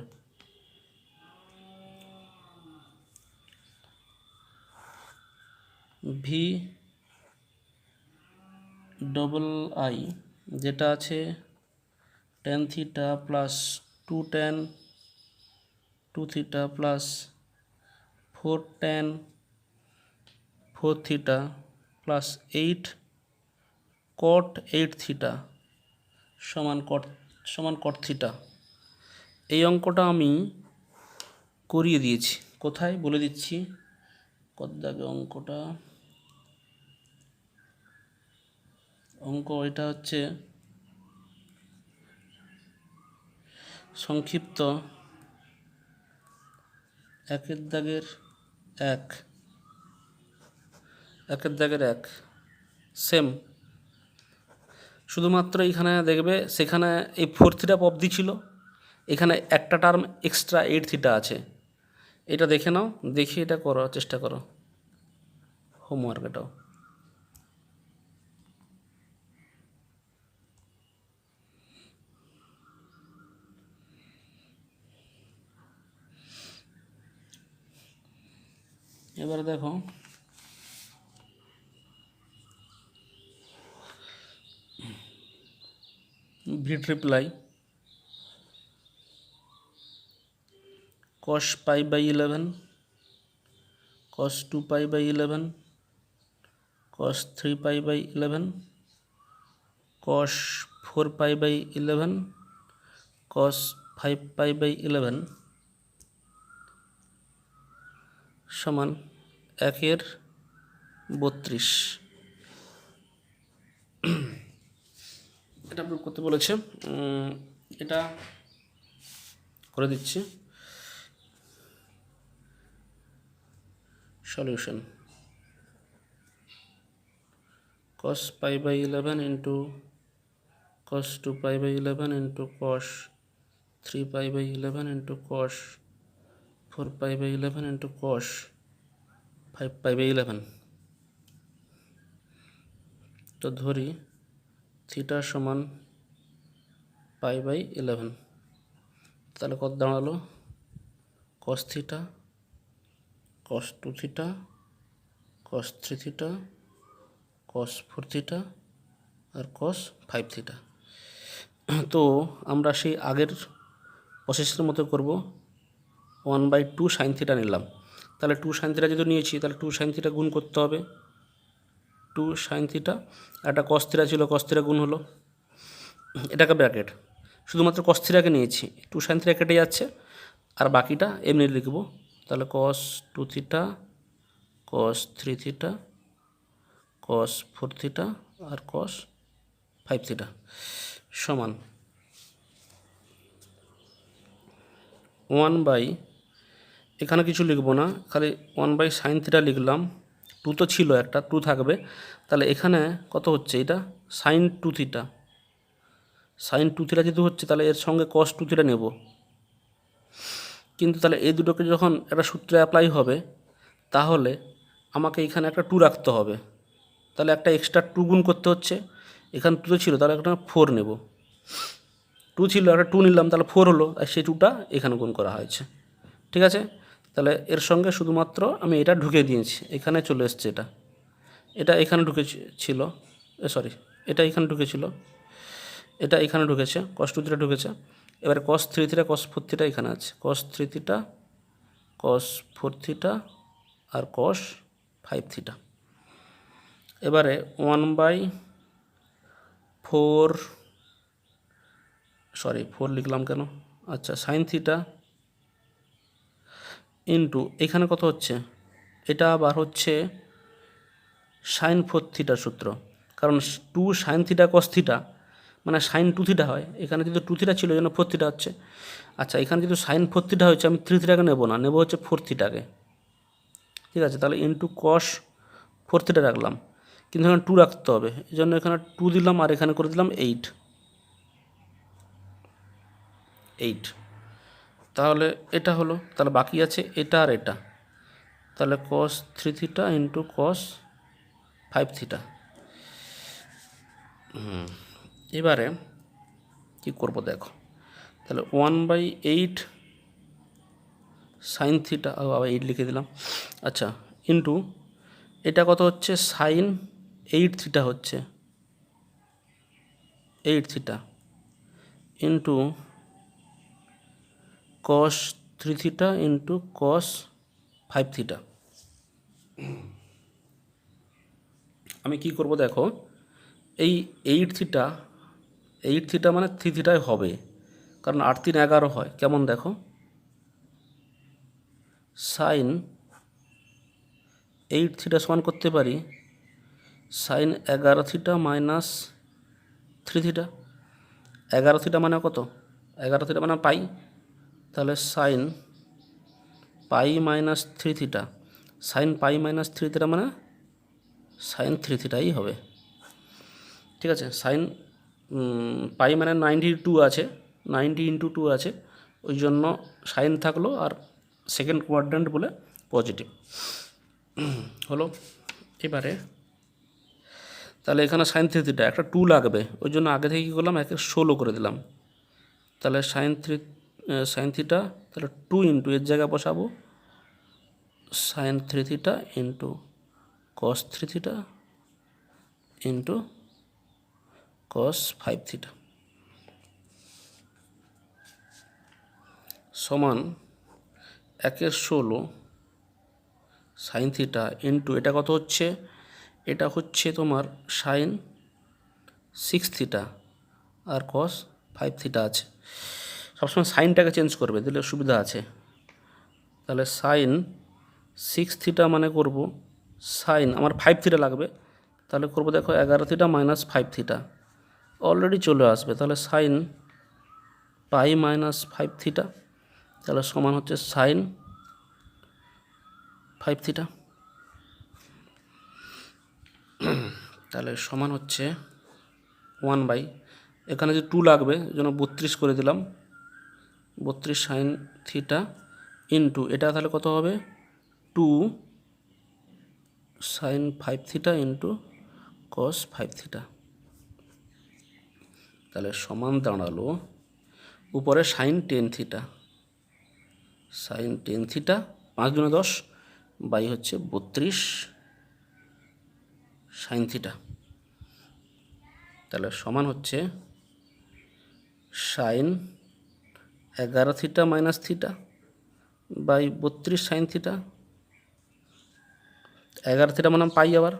ভি ডবল আই যেটা আছে tan theta plus 2 tan 2 theta plus 4 tan 4 theta plus 8 cot 8 theta সমান cot থিটা। এই অঙ্কটা আমি করিয়ে দিয়েছি, কোথায় বলে দিচ্ছি, কত দাগে অঙ্ক এটা হচ্ছে সংক্ষিপ্ত 1 সেম। শুধুমাত্র এখানে দেখবে সেখানে এই 4 থিটা অবধি ছিল, এখানে একটা টার্ম এক্সট্রা 8 থিটা আছে, এটা দেখে নাও, দেখে এটা করার চেষ্টা করো, হোমওয়ার্ক এটাও। এবারে দেখো V triple I cos pi by 11 cos 2 pi by 11 cos 3 pi by 11 cos 4 pi by 11 cos 5 pi by 11 সমান 1/32। এটা প্রুভ করতে বলেছে, এটা করে দিচ্ছি। Solution cos pi by 11 into cos 2 pi by 11 into cos 3 pi by 11 into cos 4 pi by 11 into cos 5 pi by 11। তো ধরি theta সমান পাই বাই 11, তাহলে কত দাঁড়ালো? cos theta cos 2 theta cos 3 theta cos 4 theta আর cos 5 theta. তো আমরা সেই আগের প্রসেসের মতো করব, 1/2 সাইন থিটা নিলাম, তাহলে 2 সাইন থিটা যদি নিয়েছি তাহলে 2 সাইন থিটা গুণ করতে হবে, 2 সাইন থিটা, একটা cos থিটা ছিল cos থিটা গুণ হলো, এটাকে ব্র্যাকেট, শুধুমাত্র cos থিটাকে নিয়েছি, 2 সাইন থিটা কেটে যাচ্ছে আর বাকিটা এমনি লিখব, তাহলে cos 2 theta cos 3 theta cos 4 theta আর cos 5 থিটা সমান 1/, এখানে কিছু লিখব না, খালি 1/ সাইন থিটা লিখলাম, 2 তো ছিল একটা, 2 থাকবে, তাহলে এখানে কত হচ্ছে, এটা সাইন 2 থিটা, সাইন 2 থিটা যেহেতু হচ্ছে তাহলে এর সঙ্গে cos 2 থিটা নেব, কিন্তু তাহলে এই দুটোকে যখন একটা সূত্রে অ্যাপ্লাই হবে তাহলে আমাকে এখানে একটা 2 রাখতে হবে, তাহলে একটা এক্সট্রা 2 গুণ করতে হচ্ছে, এখানে 2 ছিল তাহলে একটা 4 নেব, 2 ছিল একটা 2 নিলাম তাহলে 4 হলো, আর সেই 2টা এখানে গুণ করা হয়েছে, ঠিক আছে। তাহলে এর সঙ্গে শুধুমাত্র আমি এটা ঢুকে দিয়েছি, এখানে চলে এসছে, এটা এখানে ঢুকেছিল, সরি এটা এখানে ঢুকেছিল, এটা এখানে ঢুকেছে, cos 2 থিটা ঢুকেছে, এবারে cos 3 থিটা cos 4 থিটা এখানে আছে, cos 3 থিটা cos 4 থিটা আর cos 5 থিটা। এবারে 1/4 4 লিখলাম কেন, আচ্ছা সাইন থিটা ইন্টু এখানে কত হচ্ছে, এটা আবার হচ্ছে সাইন 4 থিটার সূত্র, কারণ 2 সাইন থিটা cos থিটা মানে সাইন 2 থিটা হয়, এখানে যেহেতু 2 থিটা ছিল এই জন্য 4 থিটা হচ্ছে। আচ্ছা এখানে যেহেতু সাইন 4 থিটা হয়েছে আমি 3 থিটাকে নেব না, নেব হচ্ছে 4 থিটাকে, ঠিক আছে, তাহলে ইন্টু কস 4 থিটা রাখলাম, কিন্তু এখানে 2 রাখতে হবে, এই জন্য এখানে 2 দিলাম আর এখানে করে দিলাম 8। তাহলে এটা হলো, তাহলে বাকি আছে এটা আর এটা, তাহলে কস 3 থিটা ইন্টু কস 5 থিটা। এবারে কী করবো দেখো, তাহলে 1/8 সাইন থিটা, আবার 8 লিখে দিলাম, আচ্ছা, ইন্টু এটা কত হচ্ছে সাইন 8 থিটা হচ্ছে 8 theta into cos 3 theta into cos 5 theta. আমি কি করব দেখো, এই 8 থিটা মানে 3 থিটাই হবে, কারণ 8 3 11 হয়, কেমন দেখো, সাইন 8 থিটা সমান করতে পারি sine 11 theta minus 3 theta. 11 theta মানে কত, 11 থিটা মানে পাই, তাহলে sine pi minus 3 theta, sine pi minus 3 theta মানে সাইন 3 থিটাই হবে। ঠিক আছে, সাইন পাই মানে 92 আছে, 90 ইন্টু 2 আছে, ওই জন্য সাইন থাকলো আর সেকেন্ড কোয়াড্র্যান্ট বলে পজিটিভ হলো। এবারে তাহলে এখানে সাইন 3 থিটা একটা 2 লাগবে, ওই জন্য আগে থেকে কী করলাম, 16 করে দিলাম, তাহলে সাইন থিটা, তাহলে 2 ইন্টু এর জায়গায় বসাবো sine 3 theta into cos 3 theta into cos 5 theta সমান 16 সাইন থিটা ইন্টু এটা কত হচ্ছে, এটা হচ্ছে তোমার সাইন 6 থিটা আর কস 5 থিটা আছে, সবসময় সাইনটাকে চেঞ্জ করবে, দিলে সুবিধা আছে। তাহলে সাইন 6 থিটা মানে করব সাইন, আমার 5 থিটা লাগবে, তাহলে করব দেখো 11 থিটা মাইনাস 5 থিটা, অলরেডি চলে আসবে, তাহলে সাইন পাই মাইনাস 5 থিটা, তাহলে সমান হচ্ছে সাইন 5 থিটা, তাহলে সমান হচ্ছে 1 বাই, এখানে যে 2 লাগবে এই জন্য 32 করে দিলাম, 32 সাইন থিটা ইন্টু এটা তাহলে কত হবে 2 sine 5 theta into cos 5 theta, তাহলে সমান দাঁড়ালো উপরে সাইন 10 থিটা, সাইন 10 থিটা 5 গুণে 10 বাই হচ্ছে 32 সাইন থিটা, তাহলে সমান হচ্ছে sine 11 theta minus theta by 32 sine theta, 11 theta মানে পাই, আবার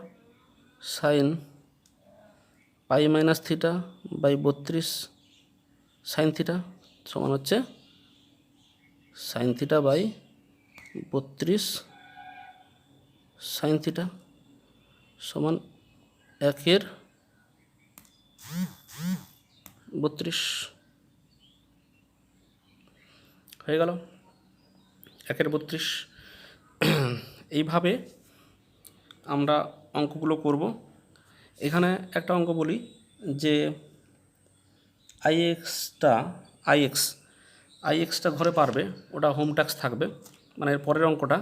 sine pi minus theta by 32 sine theta সমান হচ্ছে sine theta by 32 sine theta সমান 1/32 হয়ে গেল, 1/32। এইভাবে আমরা অঙ্কগুলো করব। এখানে একটা অঙ্ক বলি যে আইএক্সটা ঘরে পারবে, ওটা হোম ট্যাক্স থাকবে, মানে এর পরের অঙ্কটা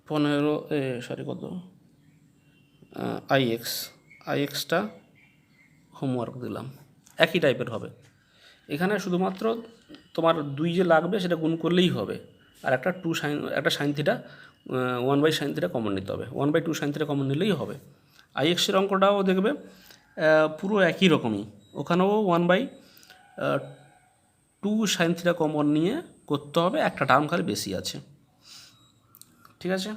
15 আইএক্সটা হোমওয়ার্ক দিলাম, একই টাইপের হবে। এখানে শুধুমাত্র তোমার 2 যে লাগবে সেটা গুণ করলেই হবে, আর একটা sine theta 1 by sine theta common নিতে হবে, 1/2 সাইন থিটা কমন নিলেই হবে। আইএক্সের অঙ্কটাও দেখবে পুরো একই রকমই, ওখানেও 1/2 সাইন থিটা কমন নিয়ে করতে হবে, একটা টার্ম খালি বেশি আছে। ঠিক আছে।